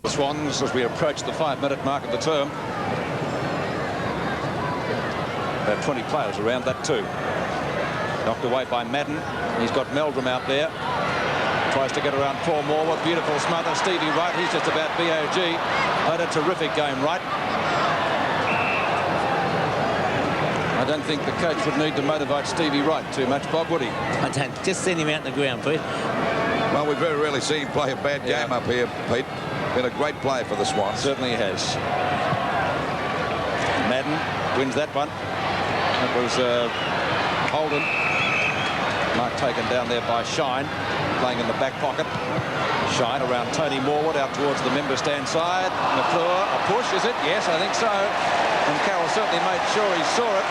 The Swans as we approach the 5-minute mark of the term. About 20 players around that too. Knocked away by Madden. He's got Meldrum out there. Tries to get around Paul Morwood. Beautiful smother. Stevie Wright. He's just about BOG. Had a terrific game, Wright. I don't think the coach would need to motivate Stevie Wright too much, Bob, would he? I don't. Just send him out on the ground, Pete. Well, we've very rarely seen him play a bad game up here, Pete. Been a great player for the Swans. Certainly has. Madden wins that one. That was Holden. Mark taken down there by Shine, playing in the back pocket. Shine around Tony Morwood out towards the member stand side. McClure, a push, is it? Yes, I think so. And Carroll certainly made sure he saw it.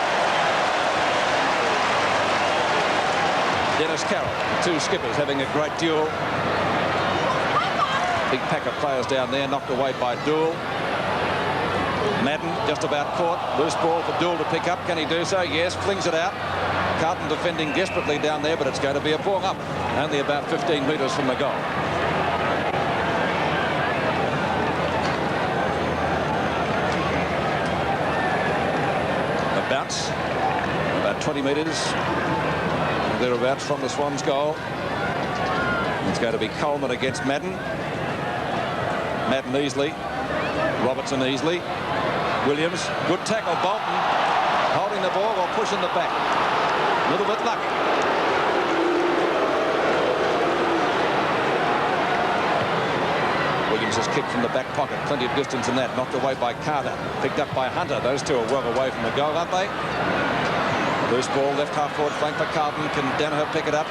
Dennis Carroll, the two skippers having a great duel. Big pack of players down there, knocked away by Dool. Madden just about caught. Loose ball for Dool to pick up. Can he do so? Yes, flings it out. Carlton defending desperately down there, but it's going to be a ball up. Only about 15 metres from the goal. A bounce, about 20 metres thereabouts from the Swans' goal. It's going to be Coleman against Madden. Madden easily. Robertson easily. Williams, good tackle. Bolton holding the ball or pushing the back. A little bit lucky. Williams has kicked from the back pocket. Plenty of distance in that. Knocked away by Carter. Picked up by Hunter. Those two are well away from the goal, aren't they? Loose ball, left half forward flank for Carlton. Can Danaher pick it up?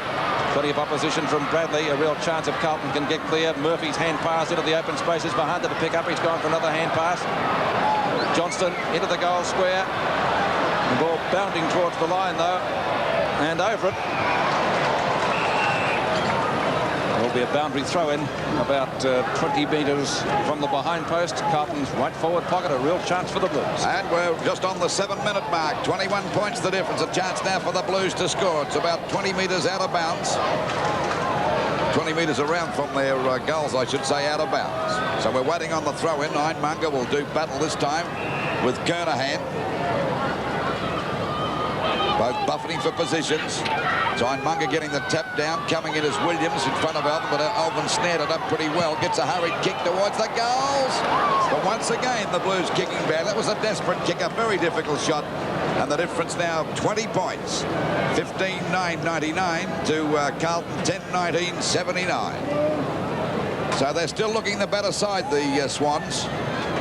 Plenty of opposition from Bradley. A real chance if Carlton can get clear. Murphy's hand pass into the open spaces for Hunter to pick up. He's gone for another hand pass. Johnston into the goal square. The ball bounding towards the line though. And over it. There'll be a boundary throw in about 20 metres from the behind post. Carlton's right forward pocket. A real chance for the Blues. And we're just on the 7-minute mark. 21 points the difference. A chance now for the Blues to score. It's about 20 metres out of bounds. 20 metres around from their goals, I should say, out of bounds. So we're waiting on the throw-in. Ironmonger will do battle this time with Kernahan. Both buffeting for positions. Ironmonger getting the tap down. Coming in as Williams in front of Alvin, but Alvin snared it up pretty well. Gets a hurried kick towards the goals. But once again, the Blues kicking bad. That was a desperate kick, a very difficult shot. And the difference now, 20 points. 15-9-99 to Carlton, 10-19-79. So they're still looking the better side, the Swans,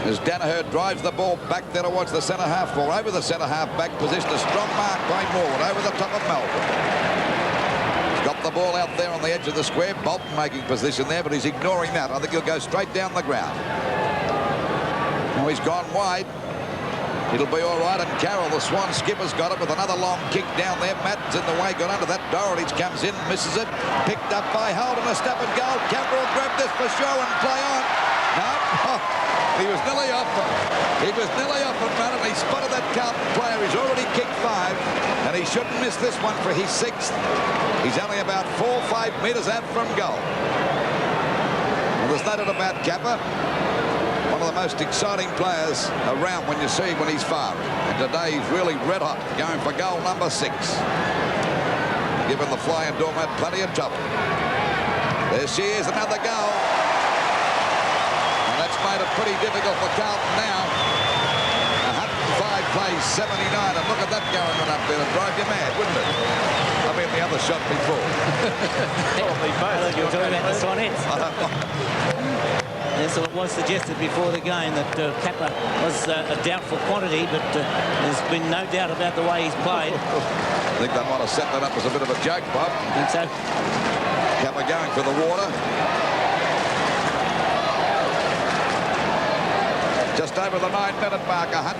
as Danaher drives the ball back there towards the centre half ball. Over the centre half back position, a strong mark by Morwood over the top of Melbourne. He's got the ball out there on the edge of the square. Bolton making position there, but he's ignoring that. I think he'll go straight down the ground. Now he's gone wide. It'll be all right, and Carroll, the Swan skipper's got it with another long kick down there. Madden's in the way, got under that. Doherty comes in, misses it. Picked up by Holden, a step and goal. Campbell grabbed this for show and play on. No, he was nearly off. He was nearly off and run, and he spotted that Carlton player. He's already kicked 5, and he shouldn't miss this one for his 6th. He's only about 4 or 5 metres out from goal. Well, there's no doubt about Kappa. One of the most exciting players around when you see when he's firing. And today he's really red hot, going for goal number 6. Giving the flying doormat plenty of trouble. There she is, another goal. And that's made it pretty difficult for Carlton now. 105 plays 79, and look at that going on up there. It'd drive you mad, wouldn't it? I mean, the other shot before. Probably both. I think you're talking about the Swanettes. Yes, so it was suggested before the game that Kappa was a doubtful quantity, but there's been no doubt about the way he's played. I think they might have set that up as a bit of a joke, Bob. I think so. Kappa going for the water. Just over the 9-minute mark, 105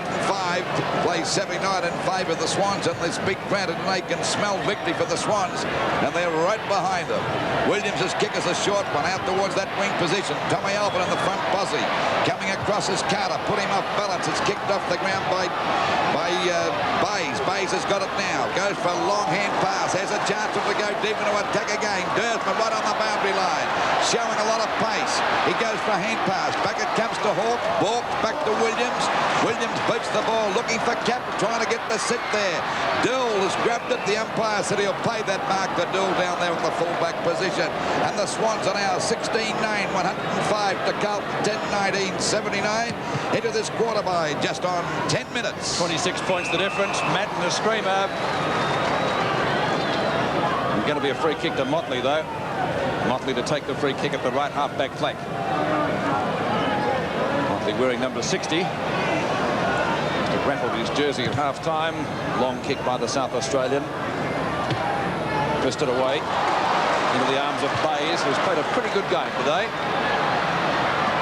plays 79 in favour of the Swans, and this big crowd tonight can smell victory for the Swans, and they're right behind them. Williams' kick is a short one out towards that wing position. Tommy Albert in the front posse. Coming across is Carter, put him off balance. It's kicked off the ground by by Bays. Bays has got it now. Goes for a long hand pass. Has a chance to go deep into attack again. Dursman right on the boundary line. Showing a lot of pace. He goes for a hand pass. Back it comes to Hawke. Hawke back to Williams. Williams boots the ball. Looking for Cap. Trying to get the sit there. Dill has grabbed it. The umpire said he'll pay that mark to Dill down there in the fullback position. And the Swans are now 16-9, 105 to Carlton 10-19, 79. Into this quarter by just on 10 minutes. 26 points the difference. Madden the screamer. It's going to be a free kick to Motley, though. Motley to take the free kick at the right half-back flank. Motley wearing number 60. Rattled his jersey at half-time. Long kick by the South Australian. Twisted away into the arms of Bays, who's played a pretty good game today.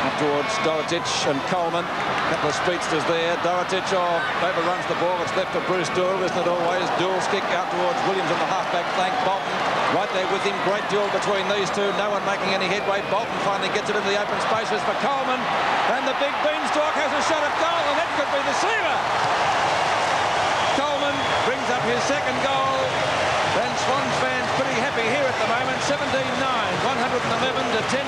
Up towards Dorotic and Coleman. A couple of speedsters there. Dorotic overruns the ball. It's left to Bruce Doyle, isn't it always? Doyle's kick out towards Williams on the half-back flank. Bolton right there with him. Great duel between these two. No one making any headway. Bolton finally gets it into the open spaces for Coleman. And the big beanstalk has a shot at goal, and that could be the sealer. Coleman brings up his second goal. And Swans fans pretty happy here at the moment. 17-9, 111 to 10-19,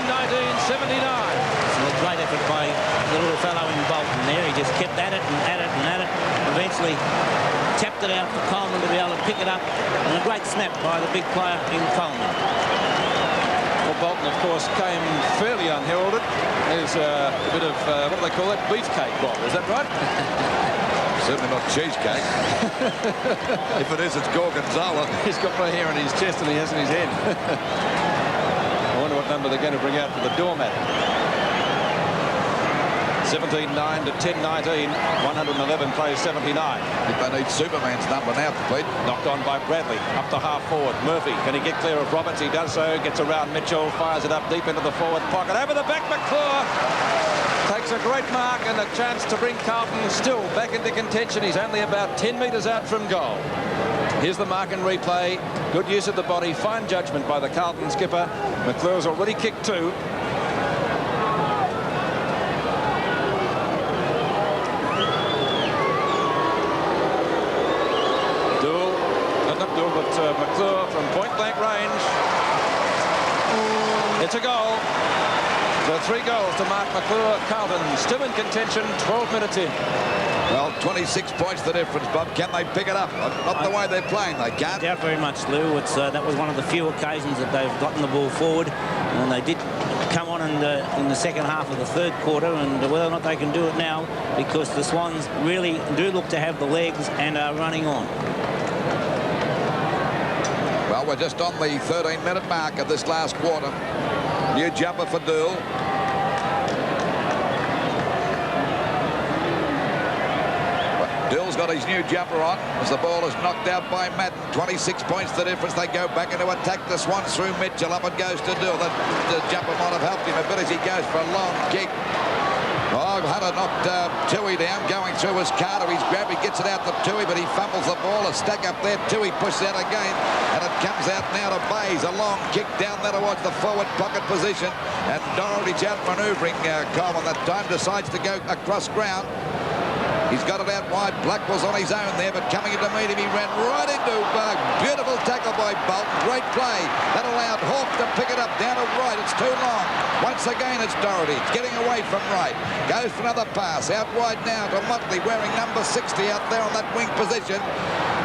79. A great effort by the little fellow in Bolton there. He just kept at it and at it and at it. Eventually tapped it out for Coleman to be able to pick it up. And a great snap by the big player in Coleman. Well, Bolton, of course, came fairly unheralded. There's a bit of, what do they call it? Beefcake, Bob. Is that right? Certainly not cheesecake. If it is, it's Gorgonzola. He's got my hair on his chest and he has in his head. I wonder what number they're going to bring out for the doormat. 17-9 to 10-19. 111 plays 79. I think they need Superman's number now, Pete. Knocked on by Bradley. Up to half forward. Murphy. Can he get clear of Roberts? He does so. Gets around Mitchell. Fires it up deep into the forward pocket. Over the back, McClure. Takes a great mark and a chance to bring Carlton still back into contention. He's only about 10 metres out from goal. Here's the mark and replay. Good use of the body. Fine judgment by the Carlton skipper. McClure's already kicked two. McClure from point-blank range. It's a goal. So 3 goals to Mark McClure. Carlton still in contention, 12 minutes in. Well, 26 points the difference, Bob. Can they pick it up? Not the way they're playing, they can't. Doubt very much, Lou. That was one of the few occasions that they've gotten the ball forward. And they did come on in the second half of the third quarter, and whether or not they can do it now, because the Swans really do look to have the legs and are running on. Well, we're just on the 13-minute mark of this last quarter. New jumper for Doyle. Dill's got his new jumper on as the ball is knocked out by Madden. 26 points the difference. They go back into attack. The Swans through Mitchell. Up it goes to Dill. The jumper might have helped him a bit as he goes for a long kick. Oh, Hunter knocked Tui down, going through his Carter. He's grabbed, he gets it out to Tui, but he fumbles the ball. A stack up there. Tui pushes out again, and it comes out now to Bays. A long kick down there towards the forward pocket position. And Doherty's out manoeuvring Coleman that time, decides to go across ground. He's got it out wide. Blackwell's on his own there, but coming in to meet him, he ran right into beautiful tackle by Bolton. Great play. That allowed Hawke to pick it up down to right. It's too long. Once again, it's Doherty. It's getting away from right. Goes for another pass. Out wide now to Motley, wearing number 60 out there on that wing position.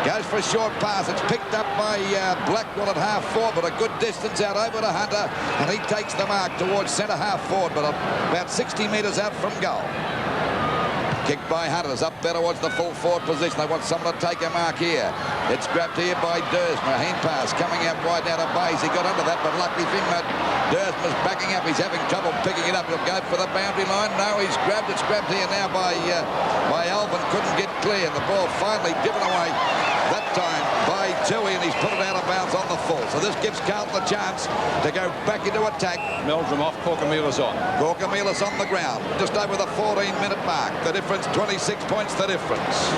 Goes for a short pass. It's picked up by Blackwell at half forward, but a good distance out over to Hunter, and he takes the mark towards centre half forward, but about 60 metres out from goal. Kicked by Hunters up there towards the full forward position. They want someone to take a mark here. It's grabbed here by Dursman. A hand pass coming out wide now to Bays. He got under that, but luckily for him, Dursman's backing up. He's having trouble picking it up. He'll go for the boundary line. No, he's grabbed. It's grabbed here now by Alvin. Couldn't get clear. And the ball finally given away that time by Tui, and he's put it out of bounds on the full. So this gives Carlton a chance to go back into attack. Meldrum off, Corkamila's on. Corkamila's on the ground, just over the 14-minute mark. The difference, 26 points the difference.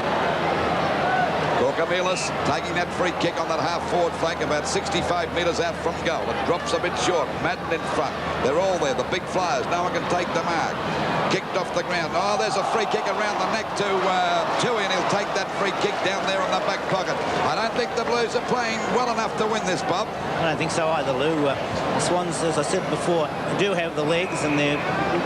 Corkamilas taking that free kick on that half-forward flank, about 65 metres out from goal. It drops a bit short. Madden in front. They're all there, the big flyers. No one can take the mark. kicked off the ground. Oh, there's a free kick around the neck to Tui, and he'll take that free kick down there in the back pocket. I don't think the Blues are playing well enough to win this, Bob. I don't think so either, Lou. The Swans, as I said before, do have the legs, and they're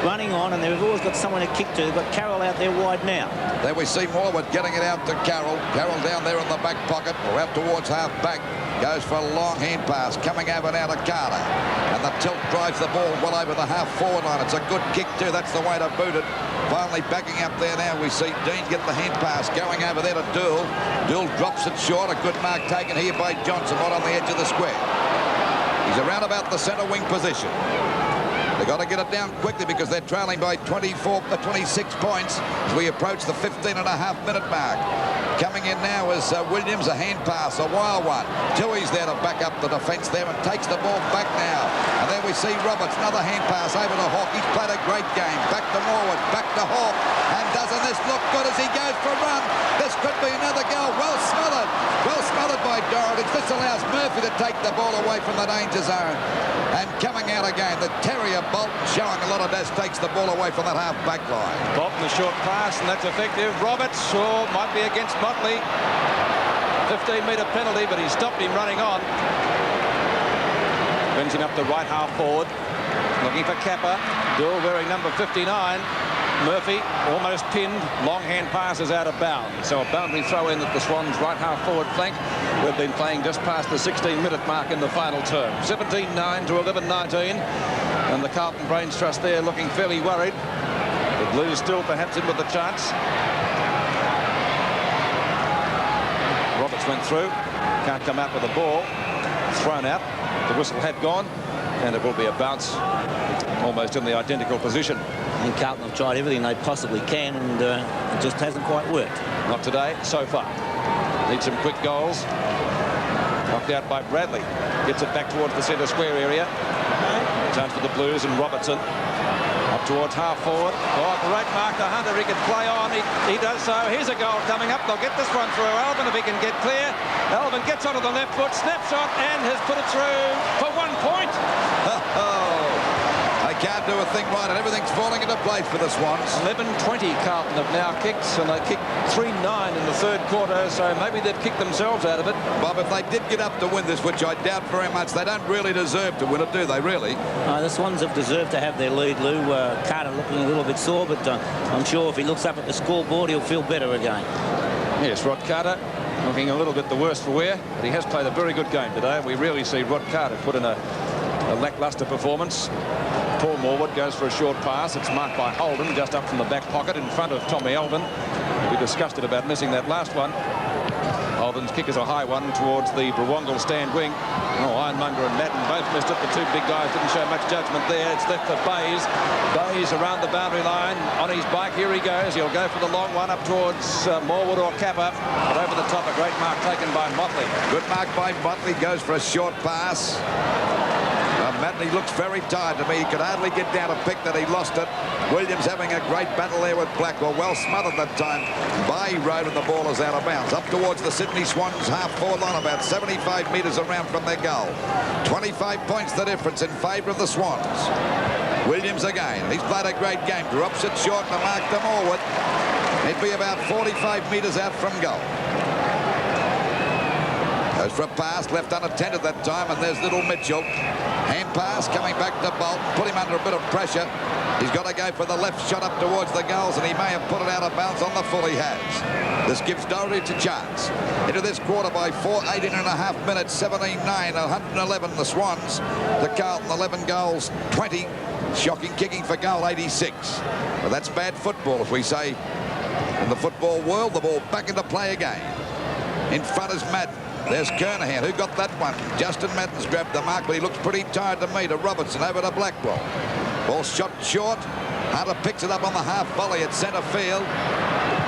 running on, and they've always got someone to kick to. They've got Carroll out there wide now. There we see Morwood getting it out to Carroll. Carroll down there in the back pocket, or out towards half back. Goes for a long hand pass, coming over now to Carter. And the tilt drives the ball well over the half-forward line. It's a good kick, too. That's the way to boot it. Finally backing up there now. We see Dean get the hand pass, going over there to Dool. Dool drops it short. A good mark taken here by Johnson, right on the edge of the square. He's around about the centre wing position. They've got to get it down quickly because they're trailing by 26 points as we approach the 15.5-minute mark. Coming in now is Williams, a hand pass, a wild one. Tui's there to back up the defence there and takes the ball back now. And then we see Roberts, another hand pass over to Hawke. He's played a great game. Back to Morwood, back to Hawke. And doesn't this look good as he goes for a run? This could be another goal. Well smothered. Well smothered by Doherty. This allows Murphy to take the ball away from the danger zone. And coming out again, the Terrier Bolton showing a lot of dash, takes the ball away from that half-back line. Bolton, a short pass, and that's effective. Roberts, might be against Motley. 15-metre penalty, but he stopped him running on. Brings him up to right half forward. Looking for Kappa. Dool wearing number 59. Murphy almost pinned. Long hand passes out of bounds. So a boundary throw in at the Swans' right half forward flank. We've been playing just past the 16-minute mark in the final term. 17-9 to 11-19. And the Carlton Brains Trust there looking fairly worried. The Blues still perhaps in with a chance. Roberts went through. Can't come out with the ball. Thrown out. The whistle had gone. And it will be a bounce almost in the identical position. And Carlton have tried everything they possibly can, and it just hasn't quite worked. Not today, so far. Need some quick goals. Knocked out by Bradley. Gets it back towards the centre square area. Turns for the Blues and Robertson. Up towards half forward. Oh, great mark to Hunter. He could play on. He does so. Here's a goal coming up. They'll get this one through. Alvin, if he can get clear. Alvin gets onto the left foot, snapshot, and has put it through for 1 point. They can't do a thing right, and everything's falling into place for the Swans. 11-20 Carlton have now kicked, and they kicked 3-9 in the third quarter, so maybe they've kicked themselves out of it. Bob, if they did get up to win this, which I doubt very much, they don't really deserve to win it, do they, really? The Swans have deserved to have their lead, Lou. Carter looking a little bit sore, but I'm sure if he looks up at the scoreboard, he'll feel better again. Yes, Rod Carter looking a little bit the worse for wear, but he has played a very good game today. We rarely see Rod Carter put in a lacklustre performance. Paul Morwood goes for a short pass. It's marked by Holden just up from the back pocket in front of Tommy Alvin. We discussed it about missing that last one. Alvin's kick is a high one towards the Brewongle stand wing. Oh, Ironmonger and Madden both missed it. The two big guys didn't show much judgment there. It's left for Bays. Bays around the boundary line on his bike. Here he goes. He'll go for the long one up towards Morwood or Kappa. But over the top, a great mark taken by Motley. Good mark by Motley. Goes for a short pass. Matney looks very tired to me. He could hardly get down to pick that. He lost it. Williams having a great battle there with Blackwell. Well smothered that time by Road, and the ball is out of bounds. Up towards the Sydney Swans half-forward line, about 75 metres around from their goal. 25 points the difference in favour of the Swans. Williams again. He's played a great game. Drops it short to mark to Morwood. He'd be about 45 metres out from goal. Goes for a pass, left unattended that time, and there's little Mitchell. Hand pass coming back to Bolt, put him under a bit of pressure. He's got to go for the left shot up towards the goals, and he may have put it out of bounds. On the full he has. This gives Doherty a chance. Into this quarter by 18.5 minutes, 17-9, 111 the Swans. The Carlton, 11 goals, 20. Shocking kicking for goal, 86. But that's bad football, if we say in the football world. The ball back into play again. In front is Madden. There's Kernahan, who got that one. Justin Madden's grabbed the mark, but he looks pretty tired to me. To Robertson, over to Blackwell. Ball shot short. Hunter picks it up on the half volley at centre field.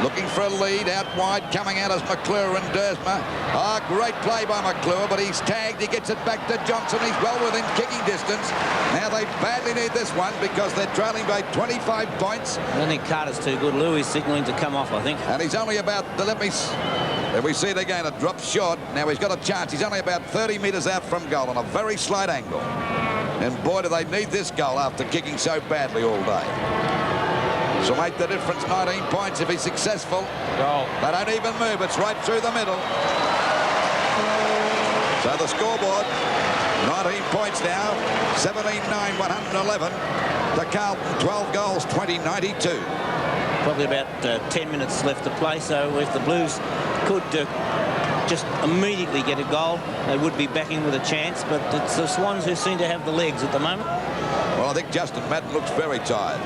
Looking for a lead out wide. Coming out as McClure and Dersma. Ah, great play by McClure, but he's tagged. He gets it back to Johnson. He's well within kicking distance. Now they badly need this one because they're trailing by 25 points. I don't think Carter's too good. Lou is signalling to come off, I think. And he's only about, there we see it again, a drop short. Now he's got a chance. He's only about 30 metres out from goal on a very slight angle. And boy, do they need this goal after kicking so badly all day. So make the difference 19 points if he's successful. Goal. They don't even move. It's right through the middle. So the scoreboard, 19 points now, 17-9, 111 to Carlton, 12 goals, 20-92. Probably about 10 minutes left to play, so if the Blues could just immediately get a goal, they would be back in with a chance, but it's the Swans who seem to have the legs at the moment. Well, I think Justin Madden looks very tired.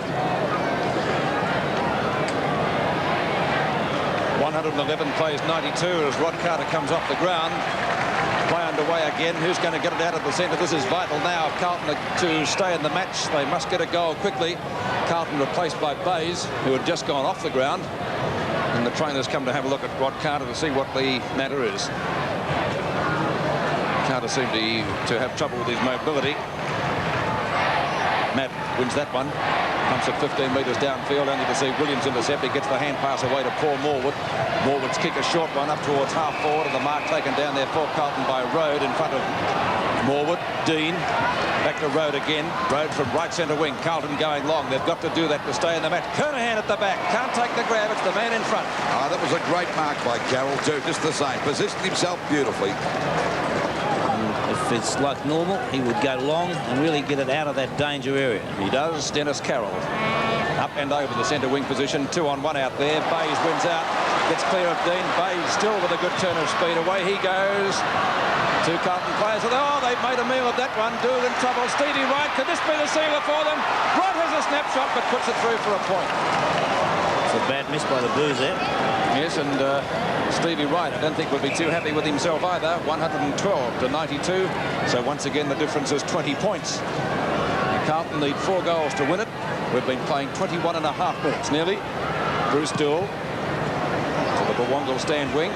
111 plays 92 as Rod Carter comes off the ground. Play underway again. Who's going to get it out of the centre? This is vital now. If Carlton to stay in the match, they must get a goal quickly. Carlton replaced by Bays, who had just gone off the ground. And the trainers come to have a look at Rod Carter to see what the matter is. Carter seemed to have trouble with his mobility. Matt wins that one. Comes at 15 metres downfield, only to see Williams intercept. He gets the hand pass away to Paul Morwood. Morwood's kick a short one up towards half forward, and the mark taken down there for Carlton by Rode in front of Morwood. Dean back to Rode again. Rode from right centre wing. Carlton going long. They've got to do that to stay in the match. Kernahan at the back. Can't take the grab. It's the man in front. That was a great mark by Carroll too. Just the same. Positioned himself beautifully. If it's like normal, he would go long and really get it out of that danger area. He does. Dennis Carroll up and over the centre wing position. 2-on-1 out there. Bays wins out. Gets clear of Dean. Bays still with a good turn of speed. Away he goes. Two Carlton players. Oh, they've made a meal of that one. Dool in trouble. Stevie Wright. Could this be the sealer for them? Rod has a snapshot but puts it through for a point. It's a bad miss by the Blues there. Yes, and Stevie Wright, I don't think would be too happy with himself either. 112 to 92. So once again, the difference is 20 points. Carlton need 4 goals to win it. We've been playing 21.5 minutes nearly. Bruce Dool to the Bawongal stand wing.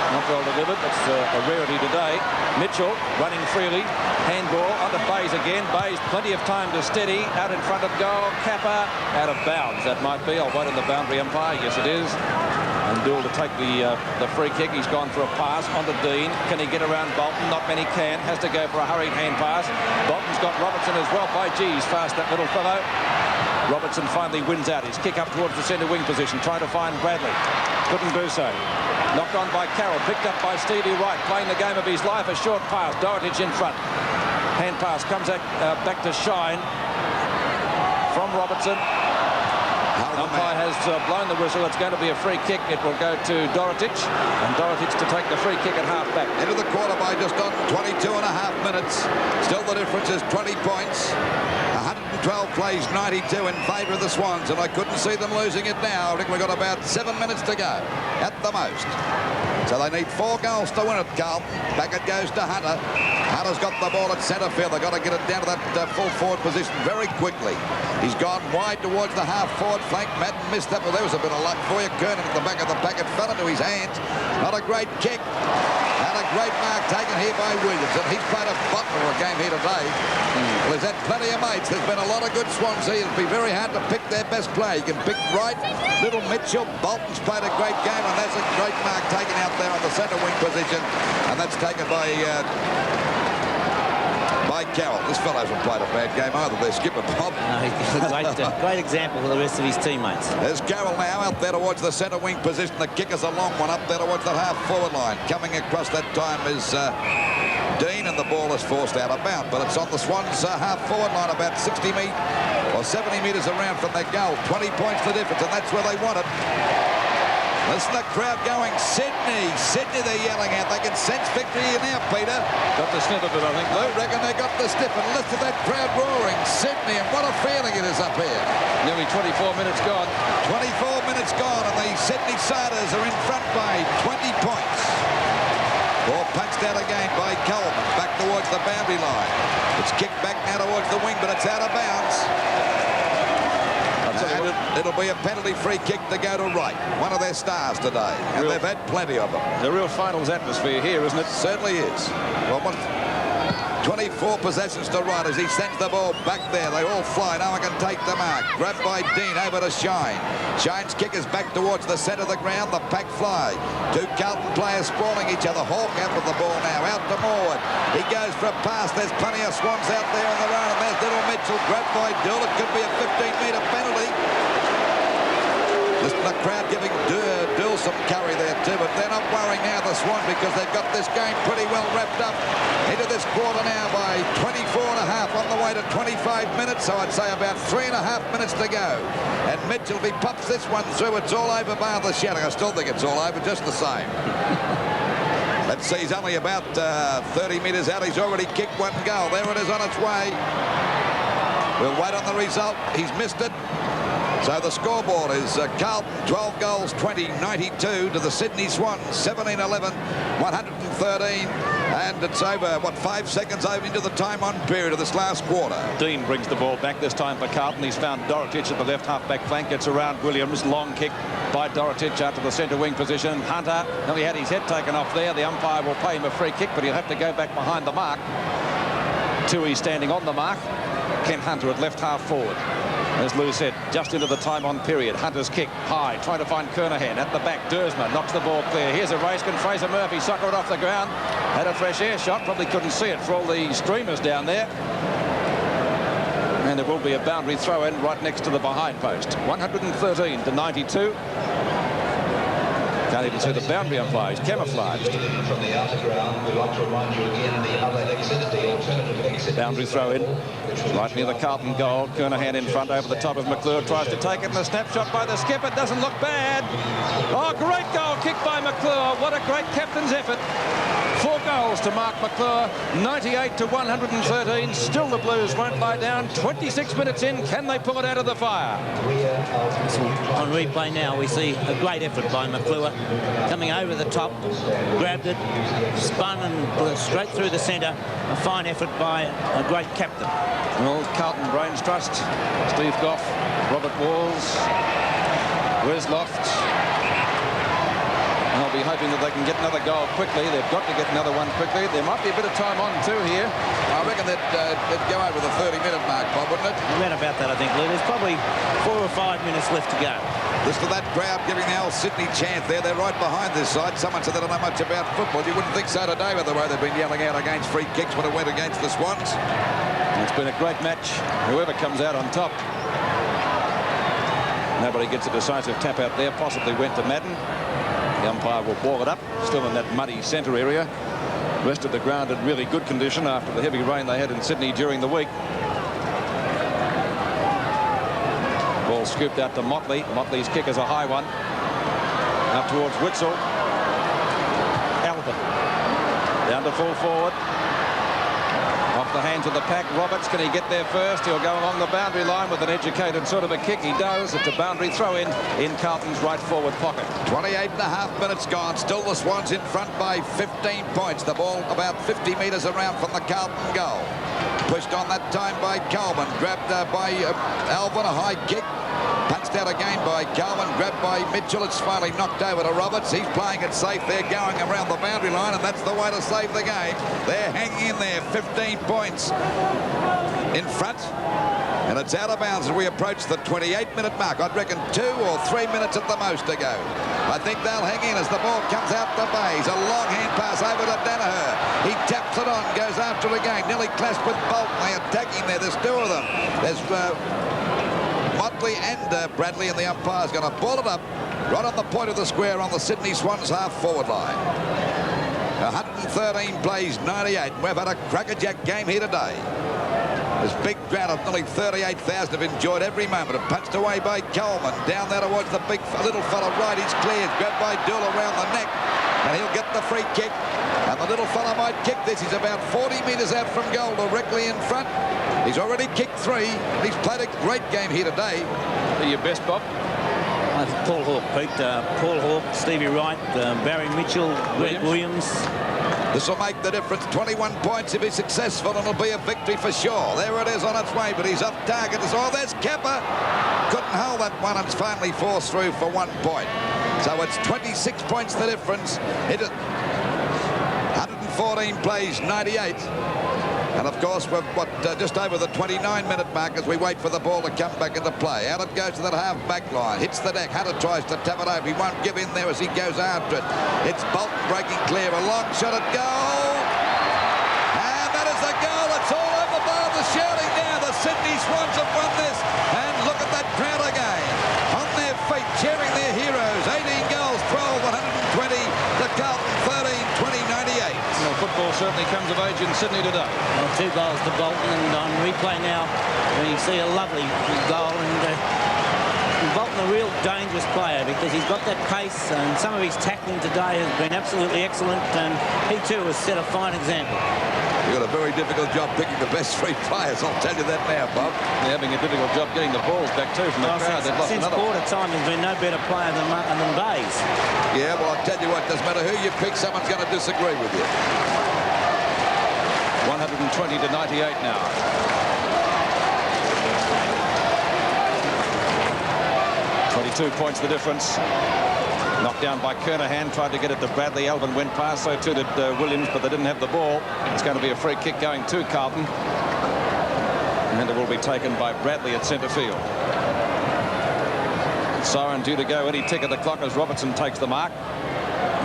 Not well delivered. That's a rarity today. Mitchell running freely. Handball onto Bays again. Bays plenty of time to steady. Out in front of goal. Kappa out of bounds. That might be. I'll wait on the boundary umpire. Yes, it is. And Dool to take the free kick. He's gone for a pass onto Dean. Can he get around Bolton? Not many can. Has to go for a hurried hand pass. Bolton's got Robertson as well. By G's fast that little fellow. Robertson finally wins out. His kick up towards the centre wing position. Trying to find Bradley. Couldn't do so. Knocked on by Carroll. Picked up by Stevie Wright. Playing the game of his life. A short pass. Dorotic in front. Hand pass comes back to Shine from Robertson. Umpire has blown the whistle. It's going to be a free kick. It will go to Dorotic, and Dorotic to take the free kick at half back. Into the quarter by just on 22.5 minutes. Still the difference is 20 points. 112 plays 92 in favour of the Swans, and I couldn't see them losing it now. I think we've got about 7 minutes to go at the most. So they need 4 goals to win it, Carlton. Back it goes to Hunter. Hunter's got the ball at centre field. They've got to get it down to that full forward position very quickly. He's gone wide towards the half forward flank. Madden missed that. Well, there was a bit of luck for you. Kernan at the back of the packet fell into his hands. Not a great kick. And a great mark taken here by Williams. And he's played a butler a game here today. Well, he's had plenty of mates. There's been a lot of good Swans here. It'll be very hard to pick their best player. You can pick Wright, Little Mitchell. Bolton's played a great game, and that's a great mark taken out there on the centre wing position. And that's taken by Carroll. This fellow hasn't played a bad game either. Their skipper, Bob. No, he's a great example for the rest of his teammates. There's Carroll now out there towards the centre wing position. The kicker's a long one up there towards the half forward line. Coming across that time is Dean, and the ball is forced out of bounds. But it's on the Swans half forward line, about 60 metres or 70 metres around from their goal. 20 points the difference, and that's where they want it. Listen to the crowd going, Sydney, Sydney, they're yelling out. They can sense victory here now, Peter. Got the sniff of it, I think. I reckon they got the stiff, and listen to that crowd roaring. Sydney, and what a feeling it is up here. Nearly 24 minutes gone. 24 minutes gone, and the Sydney Siders are in front by 20 points. Ball punched out again by Coleman, back towards the boundary line. It's kicked back now towards the wing, but it's out of bounds. It'll be a penalty free kick to go to Wright, one of their stars today, and they've had plenty of them. The real finals atmosphere here, isn't it? Certainly is. Well, 24 possessions to right as he sends the ball back there. They all fly. No one can take the mark. Grabbed by Dean over to Shine. Shine's kick is back towards the centre of the ground. The pack fly. Two Carlton players sprawling each other. Hawk out with the ball now. Out to Morwood. He goes for a pass. There's plenty of Swans out there on the run. And there's little Mitchell. Grabbed by Dill. It could be a 15-metre penalty. The crowd giving Dill some carry there too, but they're not worrying now, the Swans, because they've got this game pretty well wrapped up into this quarter now by 24.5 on the way to 25 minutes, so I'd say about 3.5 minutes to go. And Mitchell, if he pops this one through, it's all over bar the Shattuck. I still think it's all over just the same. Let's see, he's only about 30 metres out. He's already kicked one goal. There it is on its way. We'll wait on the result. He's missed it. So the scoreboard is Carlton 12 goals, 20, 92 to the Sydney Swans, 17-11, 113. And it's over, 5 seconds over into the time on period of this last quarter. Dean brings the ball back this time for Carlton. He's found Dorotich at the left half-back flank. Gets around Williams. Long kick by Dorotich out to the centre wing position. Hunter, nearly had his head taken off there. The umpire will pay him a free kick, but he'll have to go back behind the mark. Tui standing on the mark. Ken Hunter at left half forward. As Lou said, just into the time on period. Hunter's kick high, trying to find Kernahan at the back. Dersma knocks the ball clear. Here's a race. Can Fraser Murphy soccer it off the ground? Had a fresh air shot. Probably couldn't see it for all the streamers down there. And there will be a boundary throw in right next to the behind post. 113 to 92. Can't even see the boundary umpire. He's camouflaged. From the outer ground, we'd like to remind you again the other exit, the alternative exit. Boundary throw in. Right near the Carlton goal. Kernahan in front over the top of McClure. Tries to take it, and a snapshot by the skipper. Doesn't look bad. Oh, great goal kick by McClure. What a great captain's effort. 4 goals to Mark McClure. 98 to 113. Still the Blues won't lie down. 26 minutes in. Can they pull it out of the fire? On replay now, we see a great effort by McClure. Coming over the top, grabbed it, spun and put it straight through the centre. A fine effort by a great captain. Well, Carlton Brains Trust, Steve Goff, Robert Walls, Wes Loft. They'll be hoping that they can get another goal quickly. They've got to get another one quickly. There might be a bit of time on too here. I reckon they'd go over the 30-minute mark, Bob, wouldn't it? Around about that, I think, Lou. There's probably 4 or 5 minutes left to go. Listen to that crowd giving the old Sydney chant there. They're right behind this side. Someone said they don't know much about football. You wouldn't think so today with the way they've been yelling out against free kicks when it went against the Swans. It's been a great match. Whoever comes out on top. Nobody gets a decisive tap out there. Possibly went to Madden. The umpire will ball it up. Still in that muddy centre area. Rest of the ground in really good condition after the heavy rain they had in Sydney during the week. Ball scooped out to Motley. Motley's kick is a high one. Up towards Witzel. Albertson. Down to full forward. Off the hands of the pack. Roberts, can he get there first? He'll go along the boundary line with an educated sort of a kick. He does. It's a boundary throw in Carlton's right forward pocket. 28.5 minutes gone. Still the Swans in front by 15 points. The ball about 50 metres around from the Carlton goal. Pushed on that time by Coleman. Grabbed by Alvin, a high kick. Punched out again by Coleman. Grabbed by Mitchell. It's finally knocked over to Roberts. He's playing it safe. They're going around the boundary line, and that's the way to save the game. They're hanging in there. 15 points in front. And it's out of bounds as we approach the 28-minute mark. I'd reckon 2 or 3 minutes at the most to go. I think they'll hang in as the ball comes out to Bays. A long hand pass over to Danaher. He taps it on, goes after it again. Nearly clashed with Bolton. They're attacking there. There's 2 of them. There's Motley and Bradley, and the umpire's going to ball it up right on the point of the square on the Sydney Swans half-forward line. 113 plays 98. We've had a crackerjack game here today. This big crowd of nearly 38,000 have enjoyed every moment. It punched away by Coleman. Down there towards the big little fella right. He's cleared. Grabbed by Dool around the neck. And he'll get the free kick. And the little fella might kick this. He's about 40 metres out from goal, directly in front. He's already kicked 3. He's played a great game here today. Your best, Bob? Paul Hawke, Pete. Paul Hawke, Stevie Wright, Barry Mitchell, Greg Williams. This will make the difference. 21 points if he's successful, and it'll be a victory for sure. There it is on its way, but he's off target. Oh, there's Kepper. Couldn't hold that one, and it's finally forced through for 1 point. So it's 26 points the difference. 114 plays 98. And of course, we've got just over the 29-minute mark as we wait for the ball to come back into play. Out it goes to that half-back line. Hits the deck. Hunter tries to tap it over. He won't give in there as he goes after it. It's Bolton breaking clear. A long shot at goal. And that is the goal. It's all over the bar. The shouting now. The Sydney Swans have won this. And look at that crowd again. On their feet, cheering their heroes. 18 goals, 12, 120 to Carlton, 13, 20, 98. Well, football certainly comes of age in Sydney today. Well, 2 goals to Bolton, and on replay now, you see a lovely goal, and Bolton a real dangerous player because he's got that pace, and some of his tackling today has been absolutely excellent, and he too has set a fine example. You've got a very difficult job picking the best 3 players, I'll tell you that now, Bob. They're having a difficult job getting the balls back too from the crowd. They've lost Since another quarter time, there's been no better player than Bays. Yeah, well, I'll tell you what, doesn't matter who you pick, someone's going to disagree with you. 120 to 98 now. Points the difference. Knocked down by Kernahan, tried to get it to Bradley. Alvin went past, so too did Williams, but they didn't have the ball. It's going to be a free kick going to Carlton. And it will be taken by Bradley at centre field. Siren due to go any tick at the clock as Robertson takes the mark.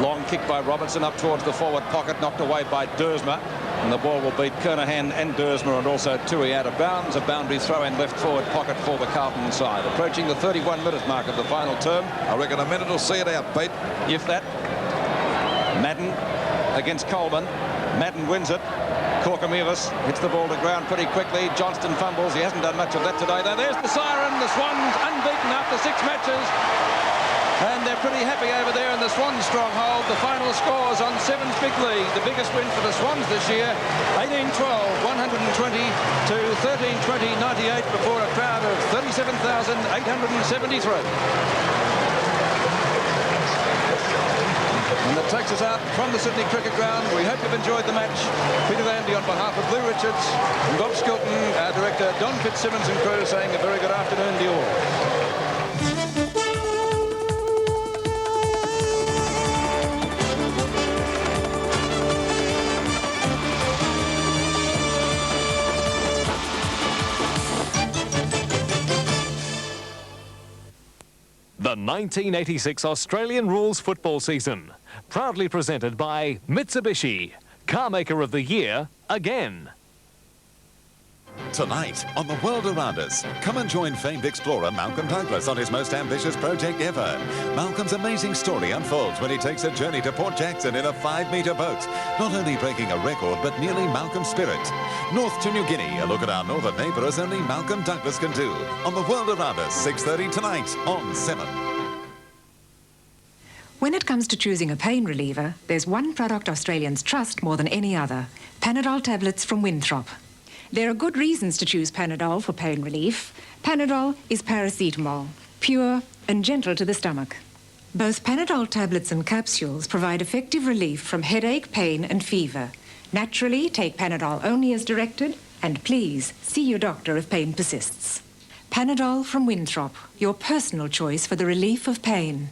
Long kick by Robertson up towards the forward pocket, knocked away by Dersma. And the ball will beat Kernahan and Dersma, and also Tui out of bounds. A boundary throw in left forward pocket for the Carlton side. Approaching the 31-minute mark of the final term. I reckon a minute will see it out, Pete. If that. Madden against Coleman. Madden wins it. Korkamiris hits the ball to ground pretty quickly. Johnston fumbles. He hasn't done much of that today, though. There's the siren. The Swans unbeaten after 6 matches. And they're pretty happy over there in the Swans stronghold. The final scores on 7's big lead. The biggest win for the Swans this year. 18-12, 120 to 13-20, 98 before a crowd of 37,873. And that takes us out from the Sydney Cricket Ground. We hope you've enjoyed the match. Peter Landy on behalf of Lou Richards and Bob Skilton, our director Don Fitzsimmons and crew saying a very good afternoon to you all. The 1986 Australian Rules football season, proudly presented by Mitsubishi, car maker of the year again. Tonight on The World Around Us, come and join famed explorer Malcolm Douglas on his most ambitious project ever. Malcolm's amazing story unfolds when he takes a journey to Port Jackson in a 5-metre boat, not only breaking a record but nearly Malcolm's spirit. North to New Guinea, a look at our northern neighbour as only Malcolm Douglas can do. On The World Around Us, 6:30 tonight on 7. When it comes to choosing a pain reliever, there's one product Australians trust more than any other: Panadol tablets from Winthrop. There are good reasons to choose Panadol for pain relief. Panadol is paracetamol, pure and gentle to the stomach. Both Panadol tablets and capsules provide effective relief from headache, pain and fever. Naturally, take Panadol only as directed, and please see your doctor if pain persists. Panadol from Winthrop, your personal choice for the relief of pain.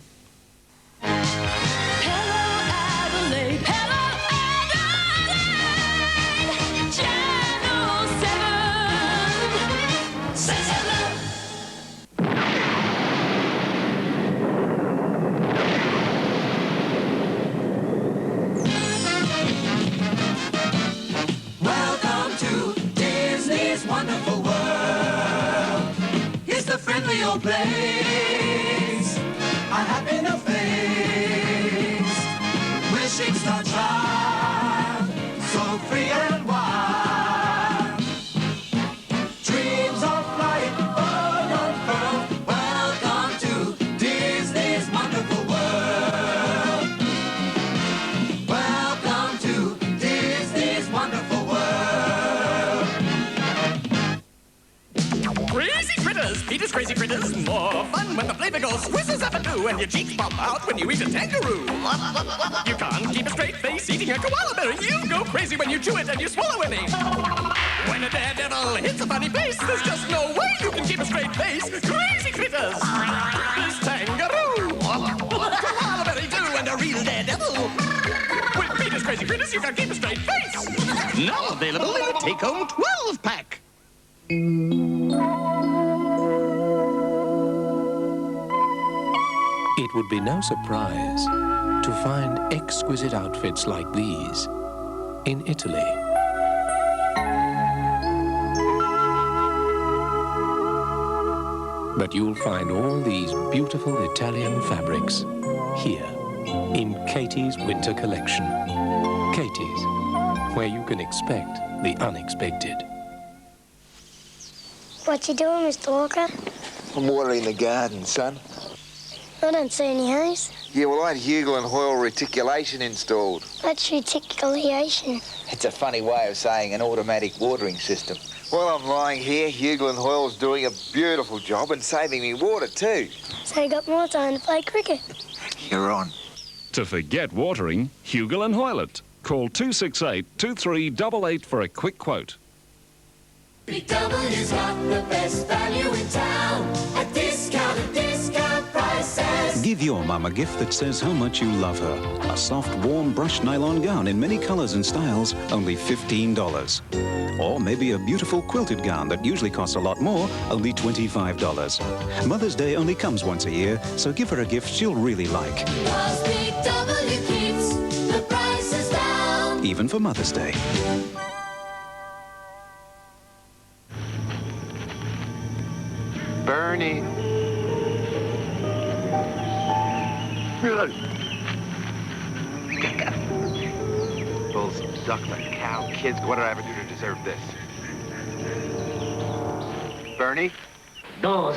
Place, a happy new face, wishing star child, so free and wild, dreams of flying all unfurled. Welcome to Disney's wonderful world. Welcome to Disney's wonderful world. Crazy critters, Peter's Crazy Critters, more fun when the flavor goes whizzes up and do, and your cheeks pop out when you eat a kangaroo. You can't keep a straight face eating a koala berry. You go crazy when you chew it and you swallow any. When a daredevil hits a funny place, there's just no way you can keep a straight face. Crazy critters, this kangaroo, koala berry do, and a real daredevil. With Peter's crazy critters, you can't keep a straight face. Now available in the take-home 12-pack. It would be no surprise to find exquisite outfits like these in Italy. But you'll find all these beautiful Italian fabrics here in Katie's winter collection. Katie's, where you can expect the unexpected. What you doing, Mr. Walker? I'm watering the garden, son. I don't see any hose. Yeah, well, I had Hugel and Hoyle reticulation installed. What's reticulation? It's a funny way of saying an automatic watering system. While I'm lying here, Hugel and Hoyle's doing a beautiful job and saving me water, too. So you got more time to play cricket. You're on. To forget watering, Hugel and Hoyle it. Call 268-2388 for a quick quote. Big W's got the best value in town at discount prices. Give your mum a gift that says how much you love her. A soft, warm brushed nylon gown in many colours and styles, only $15. Or maybe a beautiful quilted gown that usually costs a lot more, only $25. Mother's Day only comes once a year, so give her a gift she'll really like. 'Cause Big W keeps the prices down. Even for Mother's Day. Bernie. Bulls, duckling, cow, kids, what did I ever do to deserve this? Bernie? No,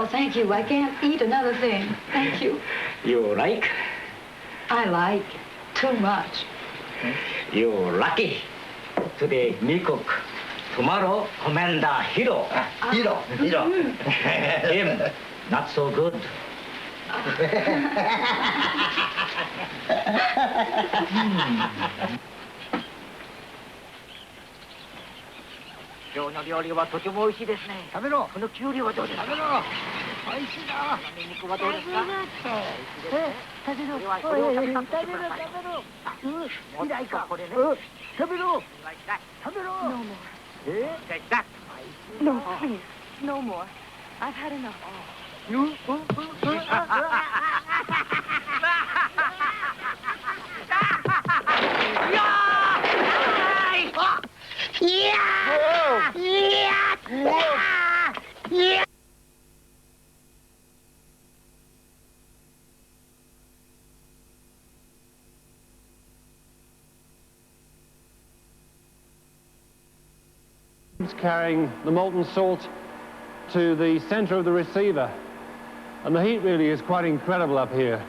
thank you. I can't eat another thing. Thank you. You like? I like too much. You're lucky. Today, me cook. Tomorrow, Commander Hiro. Hiro. Him, not so good. Joeの料理はとても美味しいですね。食べろ。このキュウリはどうですか。食べろ。美味しいな。ニンニクはどうですか。食べろ。これを食べろ。食べろ。嫌いかこれね。食べろ。食べろ。No more. No, please. No more. I've had enough. Carrying the molten salt to the center of the receiver, and the heat really is quite incredible up here.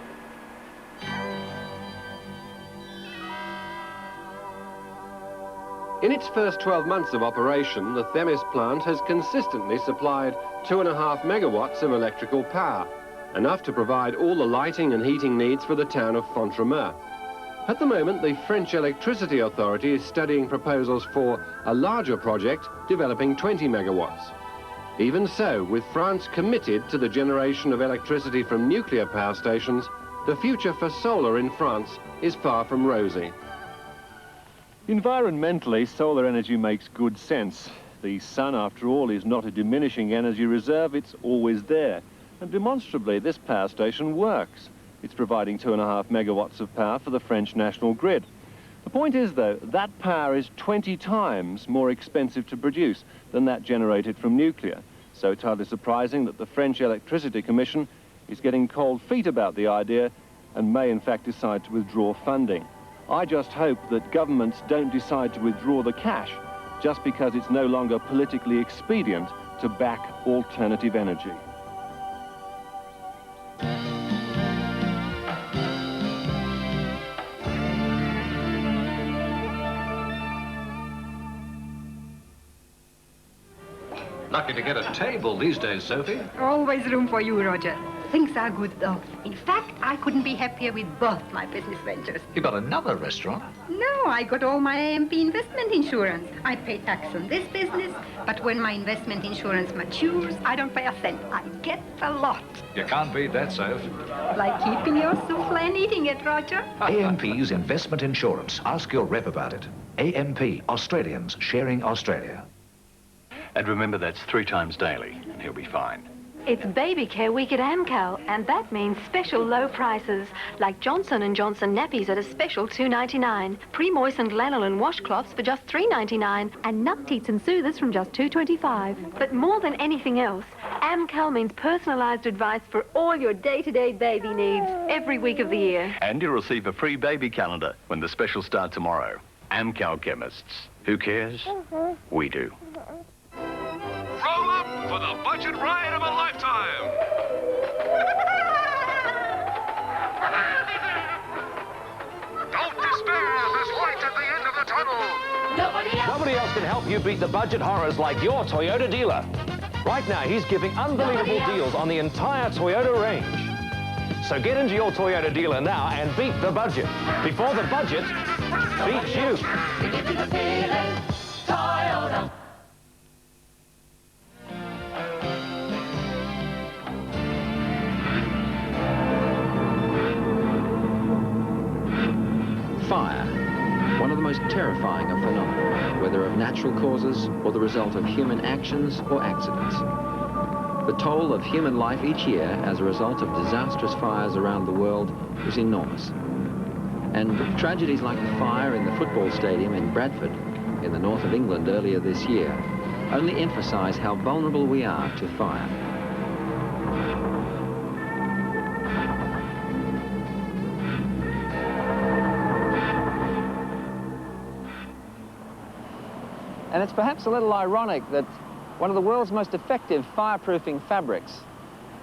In its first 12 months of operation, the Themis plant has consistently supplied 2.5 megawatts of electrical power, enough to provide all the lighting and heating needs for the town of Fontremer. At the moment, the French Electricity Authority is studying proposals for a larger project developing 20 megawatts. Even so, with France committed to the generation of electricity from nuclear power stations, the future for solar in France is far from rosy. Environmentally, solar energy makes good sense. The sun, after all, is not a diminishing energy reserve, it's always there. And demonstrably, this power station works. It's providing 2.5 megawatts of power for the French national grid. The point is, though, that power is 20 times more expensive to produce than that generated from nuclear. So it's hardly surprising that the French Electricity Commission is getting cold feet about the idea and may, in fact, decide to withdraw funding. I just hope that governments don't decide to withdraw the cash just because it's no longer politically expedient to back alternative energy. Lucky to get a table these days, Sophie. Always room for you, Roger. Things are good, though. In fact, I couldn't be happier with both my business ventures. You got another restaurant? No, I got all my AMP investment insurance. I pay tax on this business, but when my investment insurance matures, I don't pay a cent. I get a lot. You can't beat that, Soph. Like keeping your souffle and eating it, Roger. AMP's investment insurance. Ask your rep about it. AMP, Australians sharing Australia. And remember, that's 3 times daily, and he'll be fine. It's Baby Care Week at Amcal, and that means special low prices, like Johnson & Johnson nappies at a special $2.99, pre-moistened lanolin washcloths for just $3.99, and nut teats and soothers from just $2.25. But more than anything else, Amcal means personalised advice for all your day-to-day baby needs, every week of the year. And you'll receive a free baby calendar when the specials start tomorrow. Amcal Chemists. Who cares? We do. Roll up for the budget ride of a lifetime. Don't despair, there's light at the end of the tunnel. Nobody else can help you beat the budget horrors like your Toyota dealer. Right now, he's giving unbelievable deals on the entire Toyota range. So get into your Toyota dealer now and beat the budget before the budget beats you. Give you the feeling, Toyota. Fire, one of the most terrifying of phenomena, whether of natural causes or the result of human actions or accidents. The toll of human life each year as a result of disastrous fires around the world is enormous. And tragedies like the fire in the football stadium in Bradford, in the north of England earlier this year, only emphasize how vulnerable we are to fire. And it's perhaps a little ironic that one of the world's most effective fireproofing fabrics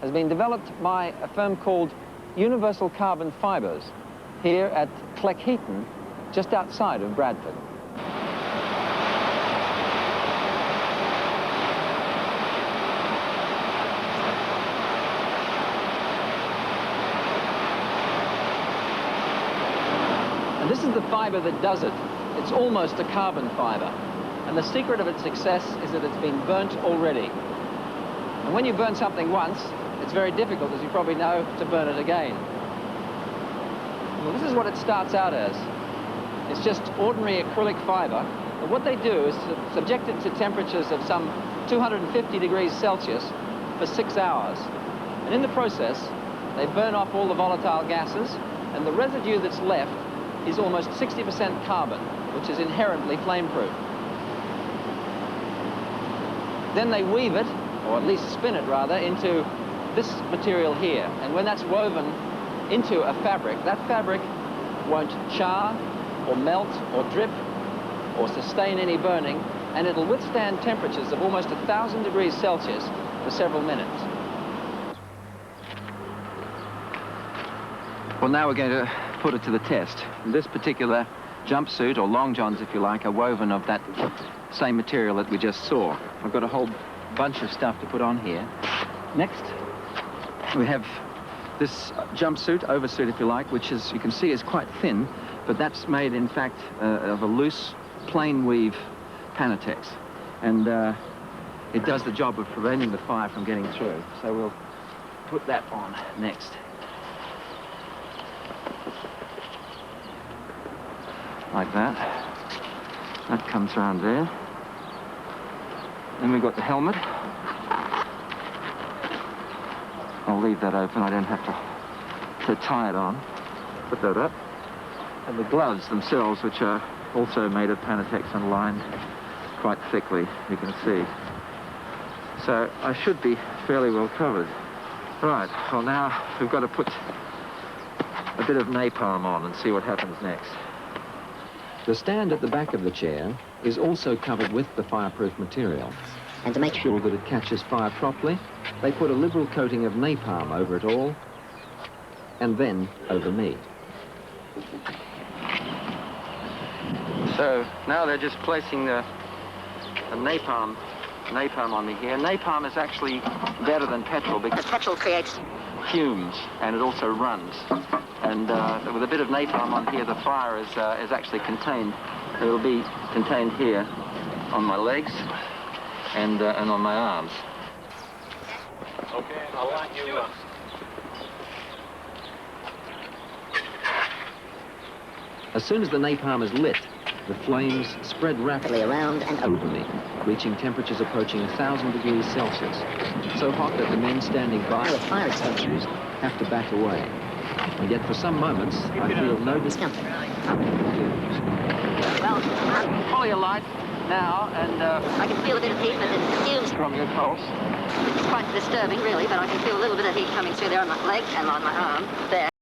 has been developed by a firm called Universal Carbon Fibers here at Cleckheaton, just outside of Bradford. And this is the fiber that does it. It's almost a carbon fiber. And the secret of its success is that it's been burnt already. And when you burn something once, it's very difficult, as you probably know, to burn it again. Well, this is what it starts out as. It's just ordinary acrylic fiber. But what they do is to subject it to temperatures of some 250 degrees Celsius for 6 hours. And in the process, they burn off all the volatile gases, and the residue that's left is almost 60% carbon, which is inherently flame-proof. Then they weave it, or at least spin it rather, into this material here. And when that's woven into a fabric, that fabric won't char or melt or drip or sustain any burning, and it'll withstand temperatures of almost 1,000 degrees Celsius for several minutes. Well, now we're going to put it to the test. This particular jumpsuit, or long johns if you like, are woven of that same material that we just saw. I've got a whole bunch of stuff to put on here. Next, we have this jumpsuit, oversuit if you like, which is, you can see, is quite thin, but that's made in fact of a loose, plain weave Panatex. And it does the job of preventing the fire from getting through. So we'll put that on next. Like that. That comes around there. Then we've got the helmet. I'll leave that open, I don't have to tie it on. Put that up. And the gloves themselves, which are also made of Panatex and lined quite thickly, you can see. So I should be fairly well covered. Right, well now we've got to put a bit of napalm on and see what happens next. The stand at the back of the chair is also covered with the fireproof material. And to make sure that it catches fire properly, they put a liberal coating of napalm over it all, and then over me. So now they're just placing the napalm napalm on me here. Napalm is actually better than petrol because petrol creates fumes and it also runs. And with a bit of napalm on here, the fire is actually contained. It'll be contained here on my legs and on my arms. Okay, I'll light you up. As soon as the napalm is lit, the flames spread rapidly around and over me, reaching temperatures approaching 1,000 degrees Celsius. So hot that the men standing by with fire extinguishers have to back away. And yet for some moments, I feel no discomfort. well, Fully alight now, and I can feel a bit of heat, but it's fumes from your pulse. It's quite disturbing, really, but I can feel a little bit of heat coming through there on my leg and on my arm there.